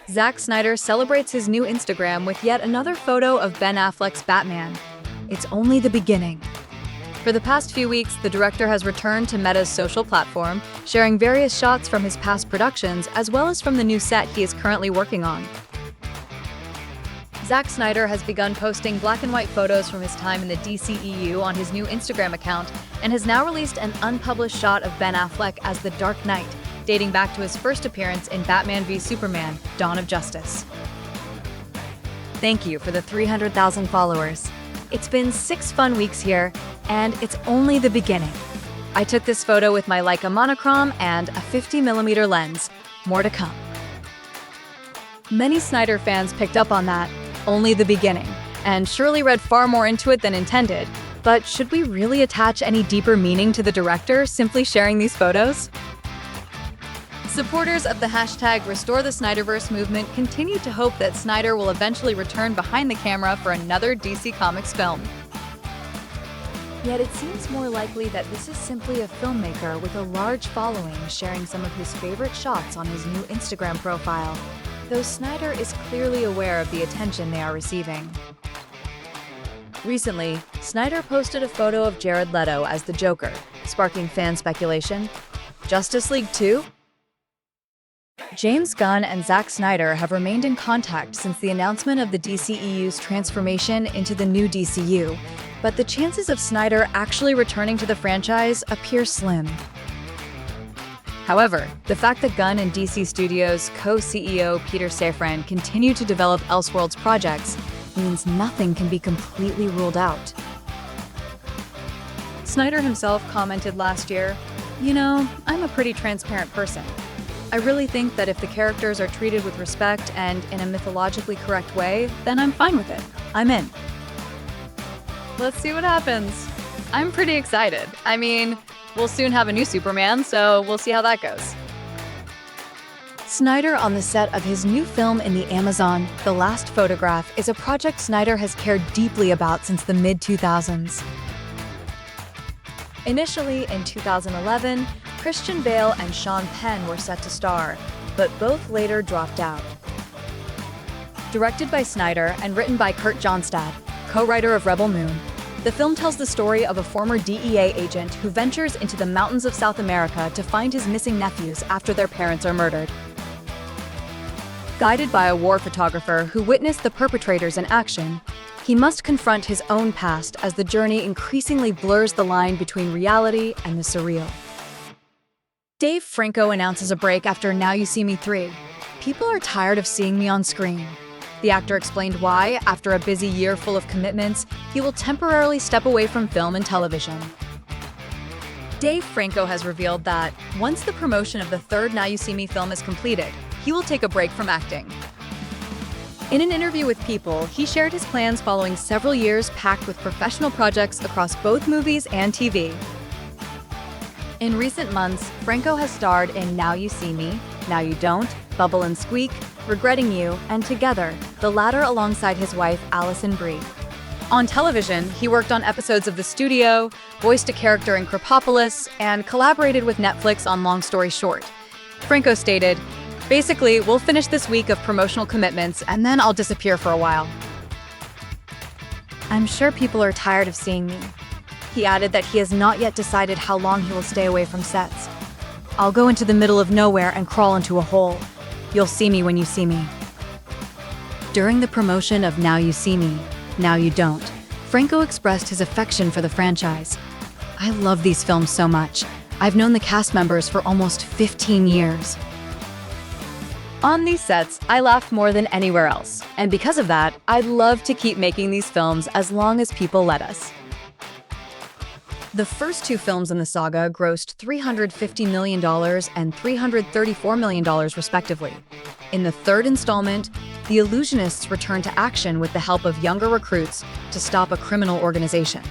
Zack Snyder celebrates his new Instagram with yet another photo of Ben Affleck's Batman. It's only the beginning. For the past few weeks, the director has returned to Meta's social platform, sharing various shots from his past productions as well as from the new set he is currently working on. Zack Snyder has begun posting black and white photos from his time in the DCEU on his new Instagram account and has now released an unpublished shot of Ben Affleck as the Dark Knight, dating back to his first appearance in Batman v Superman: Dawn of Justice. Thank you for the 300,000 followers. It's been 6 fun weeks here, and it's only the beginning. I took this photo with my Leica monochrome and a 50mm lens. More to come. Many Snyder fans picked up on that, only the beginning, and surely read far more into it than intended. But should we really attach any deeper meaning to the director simply sharing these photos? Supporters of the hashtag #RestoreTheSnyderverse movement continue to hope that Snyder will eventually return behind the camera for another DC Comics film. Yet it seems more likely that this is simply a filmmaker with a large following sharing some of his favorite shots on his new Instagram profile, though Snyder is clearly aware of the attention they are receiving. Recently, Snyder posted a photo of Jared Leto as the Joker, sparking fan speculation. Justice League 2? James Gunn and Zack Snyder have remained in contact since the announcement of the DCEU's transformation into the new DCU, but the chances of Snyder actually returning to the franchise appear slim. However, the fact that Gunn and DC Studios co-CEO Peter Safran continue to develop Elseworlds projects means nothing can be completely ruled out. Snyder himself commented last year, "You know, I'm a pretty transparent person. I really think that if the characters are treated with respect and in a mythologically correct way, then I'm fine with it. I'm in." Let's see what happens. I'm pretty excited. I mean, we'll soon have a new Superman, so we'll see how that goes. Snyder on the set of his new film in the Amazon, The Last Photograph, is a project Snyder has cared deeply about since the mid-2000s. Initially, in 2011, Christian Bale and Sean Penn were set to star, but both later dropped out. Directed by Snyder and written by Kurt Johnstad, co-writer of Rebel Moon, the film tells the story of a former DEA agent who ventures into the mountains of South America to find his missing nephews after their parents are murdered. Guided by a war photographer who witnessed the perpetrators in action, he must confront his own past as the journey increasingly blurs the line between reality and the surreal. Dave Franco announces a break after Now You See Me 3. "People are tired of seeing me on screen." The actor explained why, after a busy year full of commitments, he will temporarily step away from film and television. Dave Franco has revealed that, once the promotion of the third Now You See Me film is completed, he will take a break from acting. In an interview with People, he shared his plans following several years packed with professional projects across both movies and TV. In recent months, Franco has starred in Now You See Me, Now You Don't, Bubble and Squeak, Regretting You, and Together, the latter alongside his wife Alison Brie. On television, he worked on episodes of The Studio, voiced a character in Crepopolis, and collaborated with Netflix on Long Story Short. Franco stated, "Basically, we'll finish this week of promotional commitments and then I'll disappear for a while. I'm sure people are tired of seeing me." He added that he has not yet decided how long he will stay away from sets. "I'll go into the middle of nowhere and crawl into a hole. You'll see me when you see me." During the promotion of Now You See Me, Now You Don't, Franco expressed his affection for the franchise. "I love these films so much. I've known the cast members for almost 15 years. On these sets, I laughed more than anywhere else, and because of that, I'd love to keep making these films as long as people let us." The first 2 films in the saga grossed $350 million and $334 million respectively. In the third installment, the Illusionists return to action with the help of younger recruits to stop a criminal organization.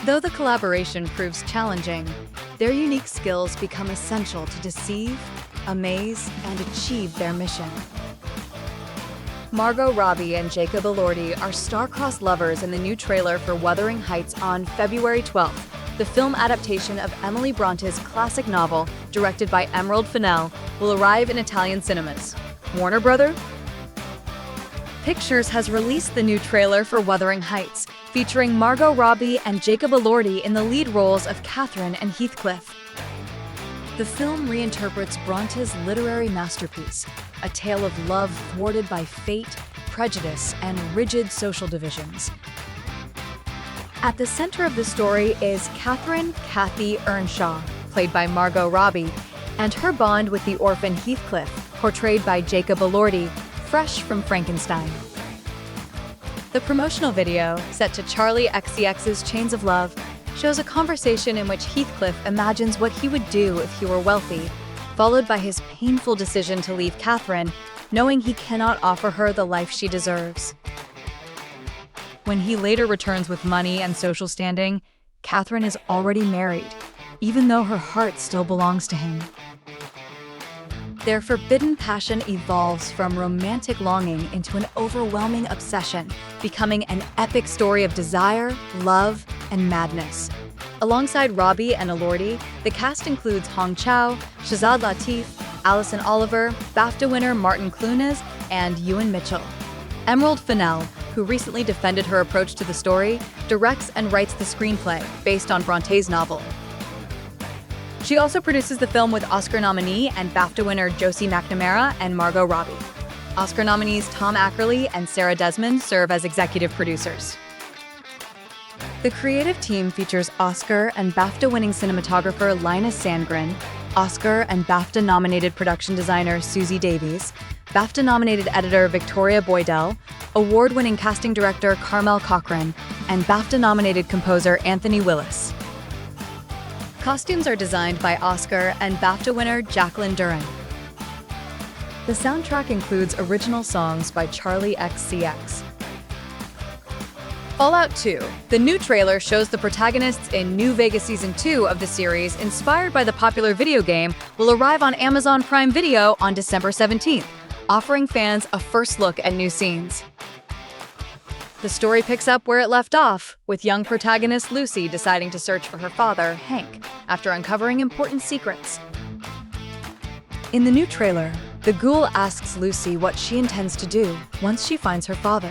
Though the collaboration proves challenging, their unique skills become essential to deceive, amaze, and achieve their mission. Margot Robbie and Jacob Elordi are star-crossed lovers in the new trailer for Wuthering Heights on February 12th, the film adaptation of Emily Bronte's classic novel, directed by Emerald Fennell, will arrive in Italian cinemas. Warner Bros. Pictures has released the new trailer for Wuthering Heights, featuring Margot Robbie and Jacob Elordi in the lead roles of Catherine and Heathcliff. The film reinterprets Bronte's literary masterpiece, a tale of love thwarted by fate, prejudice, and rigid social divisions. At the center of the story is Catherine Kathy Earnshaw, played by Margot Robbie, and her bond with the orphan Heathcliff, portrayed by Jacob Elordi, fresh from Frankenstein. The promotional video, set to Charli XCX's Chains of Love, shows a conversation in which Heathcliff imagines what he would do if he were wealthy, followed by his painful decision to leave Catherine, knowing he cannot offer her the life she deserves. When he later returns with money and social standing, Catherine is already married, even though her heart still belongs to him. Their forbidden passion evolves from romantic longing into an overwhelming obsession, becoming an epic story of desire, love, and madness. Alongside Robbie and Elordi, the cast includes Hong Chow, Shahzad Latif, Alison Oliver, BAFTA winner Martin Clunes, and Ewan Mitchell. Emerald Fennell, who recently defended her approach to the story, directs and writes the screenplay based on Bronte's novel. She also produces the film with Oscar nominee and BAFTA winner Josie McNamara and Margot Robbie. Oscar nominees Tom Ackerley and Sarah Desmond serve as executive producers. The creative team features Oscar and BAFTA-winning cinematographer Linus Sandgren, Oscar and BAFTA-nominated production designer Susie Davies, BAFTA-nominated editor Victoria Boydell, award-winning casting director Carmel Cochran, and BAFTA-nominated composer Anthony Willis. Costumes are designed by Oscar and BAFTA winner Jacqueline Duran. The soundtrack includes original songs by Charli XCX. Fallout 2. The new trailer shows the protagonists in New Vegas Season 2 of the series, inspired by the popular video game, will arrive on Amazon Prime Video on December 17th, offering fans a first look at new scenes. The story picks up where it left off, with young protagonist Lucy deciding to search for her father, Hank, after uncovering important secrets. In the new trailer, the ghoul asks Lucy what she intends to do once she finds her father.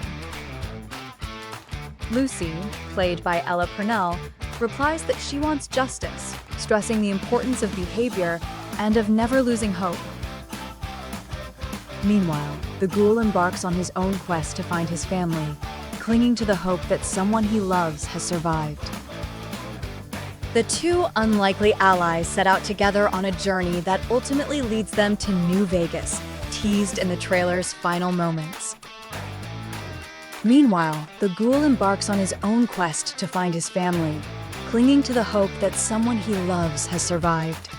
Lucy, played by Ella Purnell, replies that she wants justice, stressing the importance of behavior and of never losing hope. Meanwhile, the ghoul embarks on his own quest to find his family, clinging to the hope that someone he loves has survived. The two unlikely allies set out together on a journey that ultimately leads them to New Vegas, teased in the trailer's final moments. Meanwhile, the ghoul embarks on his own quest to find his family, clinging to the hope that someone he loves has survived.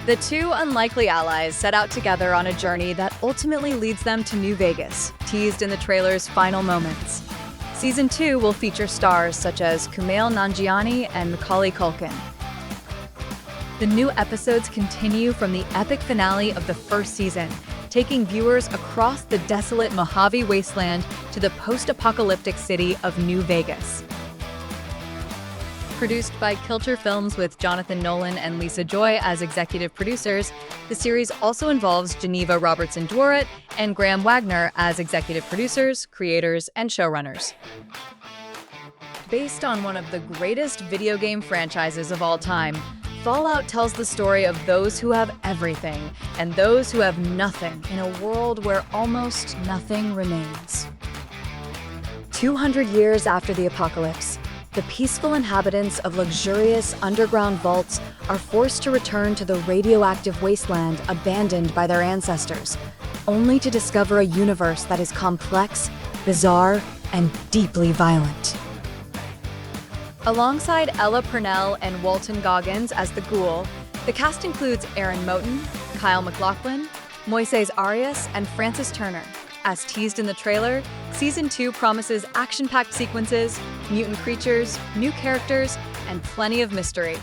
The two unlikely allies set out together on a journey that ultimately leads them to New Vegas, teased in the trailer's final moments. Season 2 will feature stars such as Kumail Nanjiani and Macaulay Culkin. The new episodes continue from the epic finale of the first season, taking viewers across the desolate Mojave Wasteland to the post-apocalyptic city of New Vegas. Produced by Kilcher Films with Jonathan Nolan and Lisa Joy as executive producers, the series also involves Geneva Robertson-Dworet and Graham Wagner as executive producers, creators, and showrunners. Based on one of the greatest video game franchises of all time, Fallout tells the story of those who have everything and those who have nothing in a world where almost nothing remains. 200 years after the apocalypse, the peaceful inhabitants of luxurious underground vaults are forced to return to the radioactive wasteland abandoned by their ancestors, only to discover a universe that is complex, bizarre, and deeply violent. Alongside Ella Purnell and Walton Goggins as the ghoul, the cast includes Aaron Moten, Kyle MacLachlan, Moises Arias, and Francis Turner. As teased in the trailer, Season 2 promises action-packed sequences, mutant creatures, new characters, and plenty of mystery.